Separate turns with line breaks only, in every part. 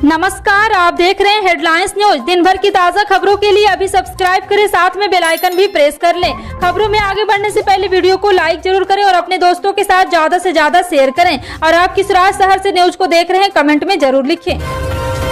नमस्कार, आप देख रहे हैं हेडलाइंस न्यूज। दिन भर की ताज़ा खबरों के लिए अभी सब्सक्राइब करें, साथ में बेल आइकन भी प्रेस कर लें। खबरों में आगे बढ़ने से पहले वीडियो को लाइक जरूर करें और अपने दोस्तों के साथ ज्यादा से ज्यादा शेयर करें। और आप किस राज्य शहर से न्यूज को देख रहे हैं, कमेंट में जरूर लिखें।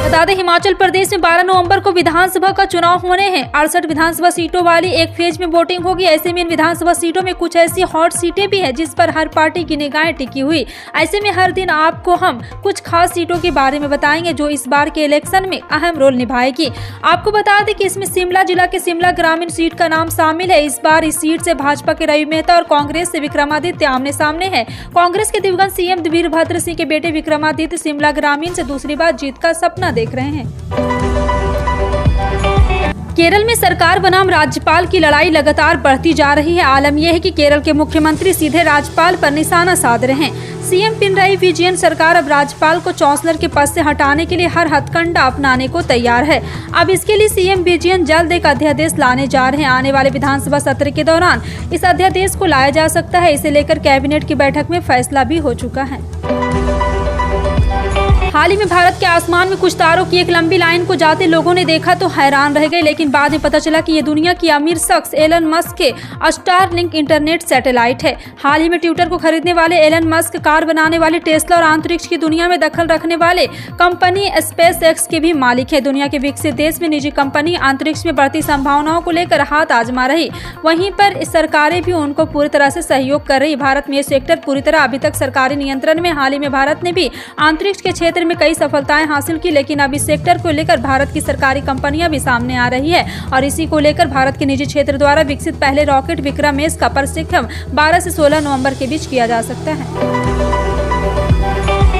बता दें, हिमाचल प्रदेश में 12 नवंबर को विधानसभा का चुनाव होने हैं। 68 विधानसभा सीटों वाली एक फेज में वोटिंग होगी। ऐसे में इन विधानसभा सीटों में कुछ ऐसी हॉट सीटें भी हैं जिस पर हर पार्टी की निगाहें टिकी हुई। ऐसे में हर दिन आपको हम कुछ खास सीटों के बारे में बताएंगे जो इस बार के इलेक्शन में अहम रोल निभाएगी। आपको बता दें कि इसमें शिमला जिला के शिमला ग्रामीण सीट का नाम शामिल है। इस बार इस सीट से भाजपा के रवि मेहता और कांग्रेस से विक्रमादित्य आमने सामने है। कांग्रेस के दिवंगत सीएम वीरभद्र सिंह के बेटे विक्रमादित्य शिमला ग्रामीण से दूसरी बार जीत का सपना देख रहे हैं। केरल में सरकार बनाम राज्यपाल की लड़ाई लगातार बढ़ती जा रही है। आलम यह है कि केरल के मुख्यमंत्री सीधे राज्यपाल पर निशाना साध रहे हैं। सीएम पिनराई विजयन सरकार अब राज्यपाल को चांसलर के पद से हटाने के लिए हर हथकंडा अपनाने को तैयार है। अब इसके लिए सीएम विजयन जल्द एक अध्यादेश लाने जा रहे हैं। आने वाले विधानसभा सत्र के दौरान इस अध्यादेश को लाया जा सकता है। इसे लेकर कैबिनेट की बैठक में फैसला भी हो चुका है। हाल ही में भारत के आसमान में कुछ तारों की एक लंबी लाइन को जाते लोगों ने देखा तो हैरान रह गए, लेकिन बाद में पता चला कि ये दुनिया की अमीर शख्स एलन मस्क के स्टारलिंक इंटरनेट सैटेलाइट है। हाल ही में ट्विटर को खरीदने वाले एलन मस्क कार बनाने वाले टेस्ला और अंतरिक्ष की दुनिया में दखल रखने वाले कंपनी स्पेस एक्स के भी मालिक है। दुनिया के विकसित देश में निजी कंपनी अंतरिक्ष में बढ़ती संभावनाओं को लेकर हाथ आजमा रही, वहीं पर सरकारें भी उनको पूरी तरह से सहयोग कर रही। भारत में ये सेक्टर पूरी तरह अभी तक सरकारी नियंत्रण में। हाल ही में भारत ने भी अंतरिक्ष के क्षेत्र में कई सफलताएं हासिल की, लेकिन अब इस सेक्टर को लेकर भारत की सरकारी कंपनियां भी सामने आ रही है और इसी को लेकर भारत के निजी क्षेत्र द्वारा विकसित पहले रॉकेट विक्रम एस का प्रशिक्षण 12 से 16 नवंबर के बीच किया जा सकता है।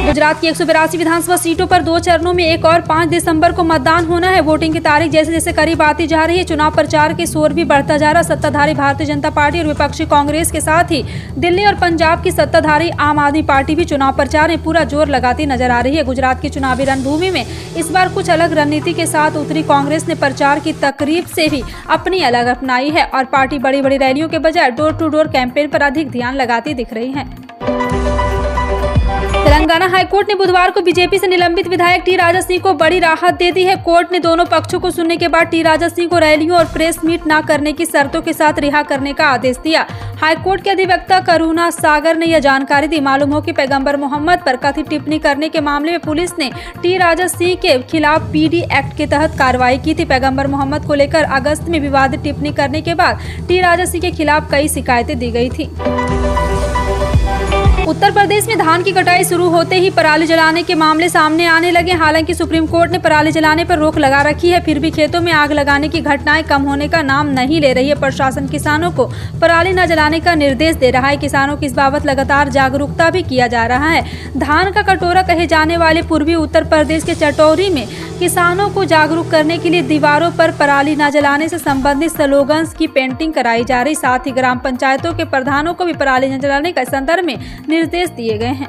गुजरात की 182 विधानसभा सीटों पर 2 चरणों में 1 और 5 दिसंबर को मतदान होना है। वोटिंग की तारीख जैसे जैसे करीब आती जा रही है, चुनाव प्रचार के शोर भी बढ़ता जा रहा है। सत्ताधारी भारतीय जनता पार्टी और विपक्षी कांग्रेस के साथ ही दिल्ली और पंजाब की सत्ताधारी आम आदमी पार्टी भी चुनाव प्रचार में पूरा जोर लगाती नजर आ रही है। गुजरात की चुनावी रणभूमि में इस बार कुछ अलग रणनीति के साथ उतरी कांग्रेस ने प्रचार की तकरीब से भी अपनी अलग अपनाई है और पार्टी बड़ी बड़ी रैलियों के बजाय डोर टू डोर कैंपेन पर अधिक ध्यान लगाती दिख रही है। तेलंगाना हाईकोर्ट ने बुधवार को बीजेपी से निलंबित विधायक टी राजा सिंह को बड़ी राहत दे दी है। कोर्ट ने दोनों पक्षों को सुनने के बाद टी राजा सिंह को रैलियों और प्रेस मीट न करने की शर्तों के साथ रिहा करने का आदेश दिया। हाईकोर्ट के अधिवक्ता करुणा सागर ने यह जानकारी दी। मालूम हो कि पैगंबर मोहम्मद पर कथित टिप्पणी करने के मामले में पुलिस ने टी राजा सिंह के खिलाफ पीडी एक्ट के तहत कार्रवाई की थी। पैगंबर मोहम्मद को लेकर अगस्त में विवादित टिप्पणी करने के बाद टी राजा सिंह के खिलाफ कई शिकायतें दी गई थी। उत्तर प्रदेश में धान की कटाई शुरू होते ही पराली जलाने के मामले सामने आने लगे। हालांकि सुप्रीम कोर्ट ने पराली जलाने पर रोक लगा रखी है, फिर भी खेतों में आग लगाने की घटनाएं कम होने का नाम नहीं ले रही है। प्रशासन किसानों को पराली न जलाने का निर्देश दे रहा है। किसानों की इस बाबत लगातार जागरूकता भी किया जा रहा है। धान का कटोरा कहे जाने वाले पूर्वी उत्तर प्रदेश के चटौरी में किसानों को जागरूक करने के लिए दीवारों पर पराली न जलाने से संबंधित स्लोगन्स की पेंटिंग कराई जा रही। साथ ही ग्राम पंचायतों के प्रधानों को भी पराली न जलाने के संदर्भ में निर्देश दिए गए हैं।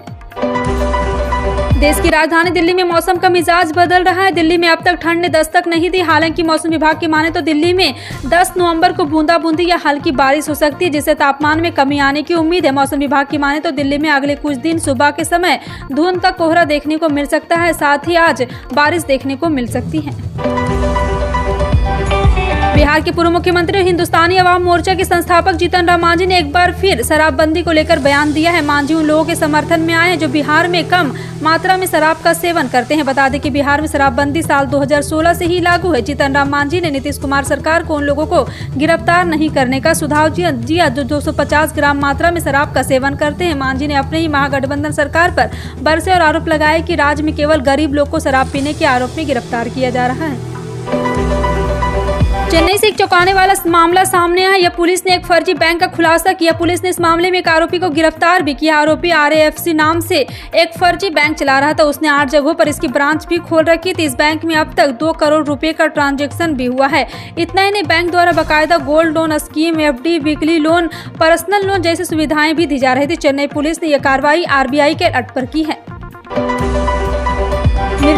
देश की राजधानी दिल्ली में मौसम का मिजाज बदल रहा है। दिल्ली में अब तक ठंड ने दस्तक नहीं दी। हालांकि मौसम विभाग की माने तो दिल्ली में 10 नवंबर को बूंदाबूंदी या हल्की बारिश हो सकती है, जिससे तापमान में कमी आने की उम्मीद है। मौसम विभाग की माने तो दिल्ली में अगले कुछ दिन सुबह के समय धुंध का कोहरा देखने को मिल सकता है, साथ ही आज बारिश देखने को मिल सकती है। बिहार के पूर्व मुख्यमंत्री और हिंदुस्तानी अवाम मोर्चा के संस्थापक जीतन राम मांझी ने एक बार फिर शराबबंदी को लेकर बयान दिया है। मांझी उन लोगों के समर्थन में आए हैं जो बिहार में कम मात्रा में शराब का सेवन करते हैं। बता दें कि बिहार में शराबबंदी साल 2016 से ही लागू है। जीतन राम मांझी ने नीतीश कुमार सरकार को उन लोगों को गिरफ्तार नहीं करने का सुझाव दिया जो 250 ग्राम मात्रा में शराब का सेवन करते हैं। मांझी ने अपने ही महागठबंधन सरकार पर बरसे और आरोप लगाया कि राज्य में केवल गरीब लोग को शराब पीने के आरोप में गिरफ्तार किया जा रहा है। चेन्नई से एक चौंकाने वाला मामला सामने आया। यह पुलिस ने एक फर्जी बैंक का खुलासा किया। पुलिस ने इस मामले में एक आरोपी को गिरफ्तार भी किया। आरोपी RAFC नाम से एक फर्जी बैंक चला रहा था। उसने 8 जगहों पर इसकी ब्रांच भी खोल रखी थी। इस बैंक में अब तक 2 करोड़ रुपए का ट्रांजैक्शन भी हुआ है। इतना ही नहीं, बैंक द्वारा बाकायदा gold loan scheme, FD, weekly loan, personal loan जैसी सुविधाएं भी दी जा रही थी। चेन्नई पुलिस ने यह कार्रवाई RBI के अट पर की है।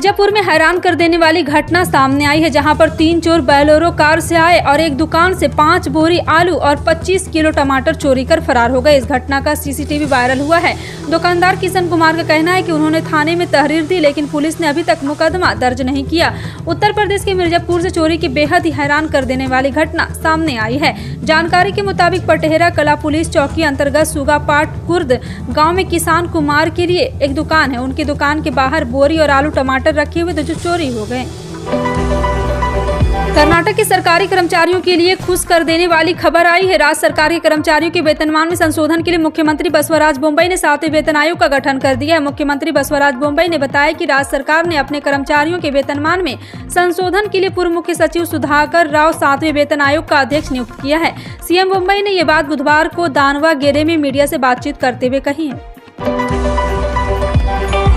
मिर्जापुर में हैरान कर देने वाली घटना सामने आई है, जहां पर 3 चोर बोलेरो कार से आए और एक दुकान से 5 बोरी आलू और 25 किलो टमाटर चोरी कर फरार हो गए। इस घटना का सीसीटीवी वायरल हुआ है। दुकानदार किशन कुमार का कहना है कि उन्होंने थाने में तहरीर दी, लेकिन पुलिस ने अभी तक मुकदमा दर्ज नहीं किया। उत्तर प्रदेश के मिर्जापुर से चोरी की बेहद ही हैरान कर देने वाली घटना सामने आई है। जानकारी के मुताबिक पटेहरा कला पुलिस चौकी अंतर्गत सुगापाट कुर्द गाँव में किसान कुमार के लिए एक दुकान है। उनकी दुकान के बाहर बोरी और आलू टमाटर रखे हुए थे जो चोरी हो गए। कर्नाटक के सरकारी कर्मचारियों के लिए खुश कर देने वाली खबर आई है। राज्य सरकार के कर्मचारियों के वेतनमान में संशोधन के लिए मुख्यमंत्री बसवराज बोम्मई ने 7वें वेतन आयोग का गठन कर दिया है। मुख्यमंत्री बसवराज बोम्मई ने बताया कि राज्य सरकार ने अपने कर्मचारियों के वेतनमान में संशोधन के लिए पूर्व मुख्य सचिव सुधाकर राव 7वें वेतन आयोग का अध्यक्ष नियुक्त किया है। सीएम बोम्मई ने ये बात बुधवार को दानवागेरे में मीडिया से बातचीत करते हुए कही है।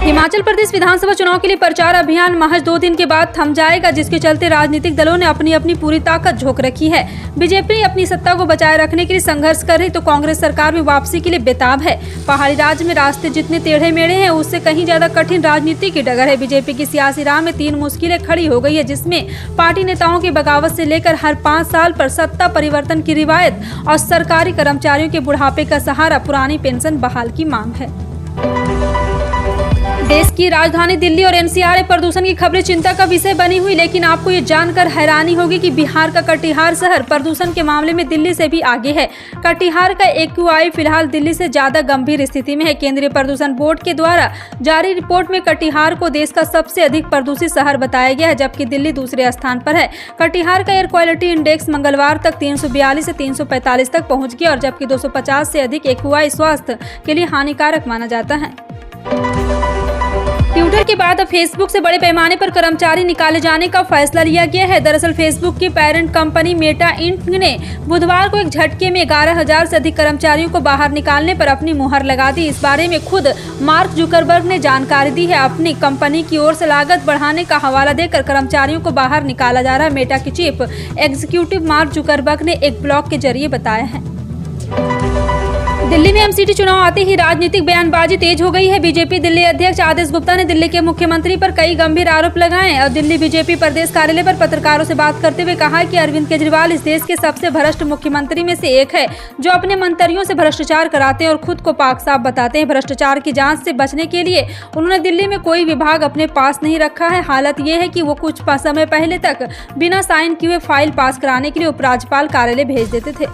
हिमाचल प्रदेश विधानसभा चुनाव के लिए प्रचार अभियान महज 2 दिन के बाद थम जाएगा, जिसके चलते राजनीतिक दलों ने अपनी अपनी पूरी ताकत झोंक रखी है। बीजेपी अपनी सत्ता को बचाए रखने के लिए संघर्ष कर रही, तो कांग्रेस सरकार में वापसी के लिए बेताब है। पहाड़ी राज्य में रास्ते जितने टेढ़े मेढ़े हैं, उससे कहीं ज्यादा कठिन राजनीति की डगर है। बीजेपी की सियासी राह में 3 मुश्किलें खड़ी हो गई है, जिसमें पार्टी नेताओं की बगावत से लेकर हर 5 साल पर सत्ता परिवर्तन की रिवायत और सरकारी कर्मचारियों के बुढ़ापे का सहारा पुरानी पेंशन बहाल की मांग है। देश की राजधानी दिल्ली और एनसीआर में प्रदूषण की खबरें चिंता का विषय बनी हुई, लेकिन आपको ये जानकर हैरानी होगी कि बिहार का कटिहार शहर प्रदूषण के मामले में दिल्ली से भी आगे है। कटिहार का AQI फिलहाल दिल्ली से ज्यादा गंभीर स्थिति में है। केंद्रीय प्रदूषण बोर्ड के द्वारा जारी रिपोर्ट में कटिहार को देश का सबसे अधिक प्रदूषित शहर बताया गया है, जबकि दिल्ली दूसरे स्थान पर है। कटिहार का एयर क्वालिटी इंडेक्स मंगलवार तक 342 से 345 तक पहुंच गया, और जबकि 250 से अधिक AQI स्वास्थ्य के लिए हानिकारक माना जाता है। ट्विटर के बाद अब फेसबुक से बड़े पैमाने पर कर्मचारी निकाले जाने का फैसला लिया गया है। दरअसल फेसबुक की पेरेंट कंपनी मेटा इंक ने बुधवार को एक झटके में 11,000 से अधिक कर्मचारियों को बाहर निकालने पर अपनी मुहर लगा दी। इस बारे में खुद मार्क जुकरबर्ग ने जानकारी दी है। अपनी कंपनी की ओर से लागत बढ़ाने का हवाला देकर कर्मचारियों को बाहर निकाला जा रहा है। मेटा के चीफ एग्जीक्यूटिव मार्क जुकरबर्ग ने एक ब्लॉग के जरिए बताया है। दिल्ली में एमसीडी चुनाव आते ही राजनीतिक बयानबाजी तेज हो गई है। बीजेपी दिल्ली अध्यक्ष आदेश गुप्ता ने दिल्ली के मुख्यमंत्री पर कई गंभीर आरोप लगाए और दिल्ली बीजेपी प्रदेश कार्यालय पर पत्रकारों से बात करते हुए कहा कि अरविंद केजरीवाल इस देश के सबसे भ्रष्ट मुख्यमंत्री में से एक है, जो अपने मंत्रियों से भ्रष्टाचार कराते हैं और खुद को पाक साफ बताते हैं। भ्रष्टाचार की जाँच से बचने के लिए उन्होंने दिल्ली में कोई विभाग अपने पास नहीं रखा है। हालत ये है कि वो कुछ समय पहले तक बिना साइन किए फाइल पास कराने के लिए उपराज्यपाल कार्यालय भेज देते थे।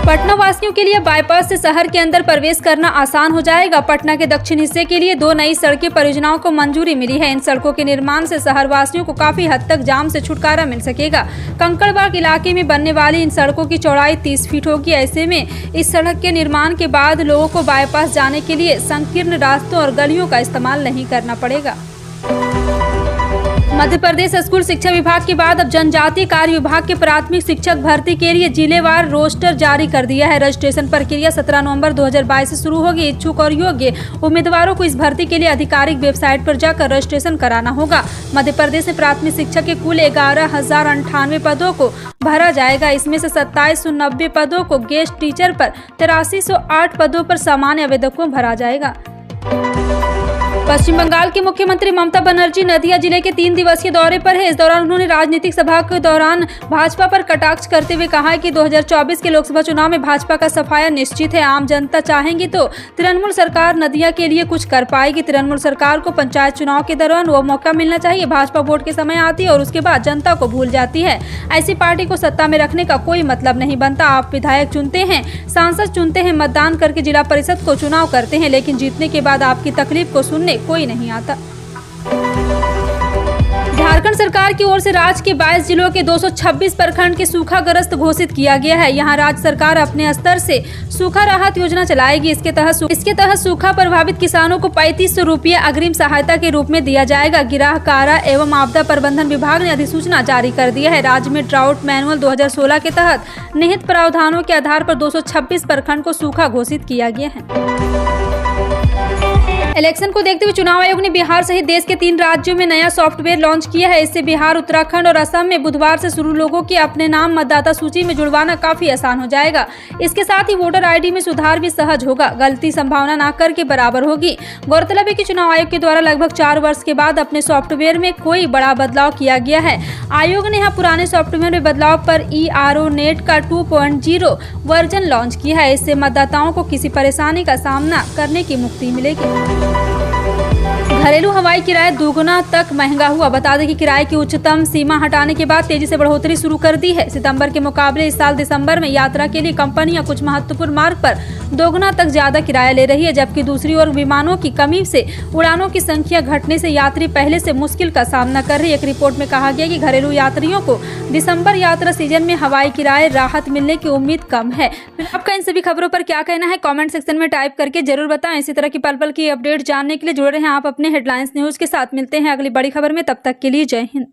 पटना वासियों के लिए बाईपास से शहर के अंदर प्रवेश करना आसान हो जाएगा। पटना के दक्षिण हिस्से के लिए 2 नई सड़कें परियोजनाओं को मंजूरी मिली है। इन सड़कों के निर्माण से शहर वासियों को काफी हद तक जाम से छुटकारा मिल सकेगा। कंकड़बाग इलाके में बनने वाली इन सड़कों की चौड़ाई 30 फीट होगी। ऐसे में इस सड़क के निर्माण के बाद लोगों को बाईपास जाने के लिए संकीर्ण रास्तों और गलियों का इस्तेमाल नहीं करना पड़ेगा। मध्य प्रदेश स्कूल शिक्षा विभाग के बाद अब जनजातीय कार्य विभाग के प्राथमिक शिक्षक भर्ती के लिए जिलेवार रोस्टर जारी कर दिया है। रजिस्ट्रेशन प्रक्रिया 17 नवंबर 2022 से शुरू होगी। इच्छुक और योग्य उम्मीदवारों को इस भर्ती के लिए आधिकारिक वेबसाइट पर जाकर रजिस्ट्रेशन कराना होगा। मध्य प्रदेश में प्राथमिक शिक्षक के कुल 11,098 पदों को भरा जाएगा। इसमें से 2790 पदों को गेस्ट टीचर पर, 8308 पदों पर सामान्य आवेदकों को भरा जाएगा। पश्चिम बंगाल की मुख्यमंत्री ममता बनर्जी नदिया जिले के 3 दिवसीय दौरे पर है। इस दौरान उन्होंने राजनीतिक सभा के दौरान भाजपा पर कटाक्ष करते हुए कहा है कि 2024 के लोकसभा चुनाव में भाजपा का सफाया निश्चित है। आम जनता चाहेंगी तो तृणमूल सरकार नदिया के लिए कुछ कर पाएगी। तृणमूल सरकार को पंचायत चुनाव के दौरान वो मौका मिलना चाहिए। भाजपा वोट के समय आती है और उसके बाद जनता को भूल जाती है। ऐसी पार्टी को सत्ता में रखने का कोई मतलब नहीं बनता। आप विधायक चुनते हैं, सांसद चुनते हैं, मतदान करके जिला परिषद को चुनाव करते हैं, लेकिन जीतने के बाद आपकी तकलीफ को सुनने कोई नहीं आता। झारखंड सरकार की ओर से राज्य के 22 जिलों के 226 प्रखंड के सूखाग्रस्त घोषित किया गया है। यहां राज्य सरकार अपने स्तर से सूखा राहत योजना चलाएगी। इसके तहत सूखा प्रभावित किसानों को 3500 रुपये अग्रिम सहायता के रूप में दिया जाएगा। गिराह कारा एवं आपदा प्रबंधन विभाग ने अधिसूचना जारी कर दिया है। राज्य में ड्राउट मैनुअल 2016 के तहत निहित प्रावधानों के आधार पर 226 प्रखंड को सूखा घोषित किया गया है। इलेक्शन को देखते हुए चुनाव आयोग ने बिहार सहित देश के 3 राज्यों में नया सॉफ्टवेयर लॉन्च किया है। इससे बिहार, उत्तराखंड और असम में बुधवार से शुरू लोगों के अपने नाम मतदाता सूची में जुड़वाना काफी आसान हो जाएगा। इसके साथ ही वोटर आईडी में सुधार भी सहज होगा, गलती संभावना न कर के बराबर होगी। गौरतलब है कि चुनाव आयोग के द्वारा लगभग 4 वर्ष के बाद अपने सॉफ्टवेयर में कोई बड़ा बदलाव किया गया है। आयोग ने यहाँ पुराने सॉफ्टवेयर में बदलाव पर ERO-NET का 2.0 वर्जन लॉन्च किया है। इससे मतदाताओं को किसी परेशानी का सामना करने की मुक्ति मिलेगी। घरेलू हवाई किराया दोगुना तक महंगा हुआ। बता दें कि किराए की उच्चतम सीमा हटाने के बाद तेजी से बढ़ोतरी शुरू कर दी है। सितंबर के मुकाबले इस साल दिसंबर में यात्रा के लिए कंपनियां कुछ महत्वपूर्ण मार्ग पर दोगुना तक ज्यादा किराया ले रही है, जबकि दूसरी ओर विमानों की कमी से उड़ानों की संख्या घटने से यात्री पहले से मुश्किल का सामना कर रही है। एक रिपोर्ट में कहा गया कि घरेलू यात्रियों को दिसंबर यात्रा सीजन में हवाई किराए राहत मिलने की उम्मीद कम है। आपका इन सभी खबरों पर क्या कहना है, कमेंट सेक्शन में टाइप करके जरूर बताएं। इसी तरह की पल पल की अपडेट जानने के लिए जुड़े रहें आप अपने हेडलाइंस न्यूज के साथ। मिलते हैं अगली बड़ी खबर में, तब तक के लिए जय हिंद।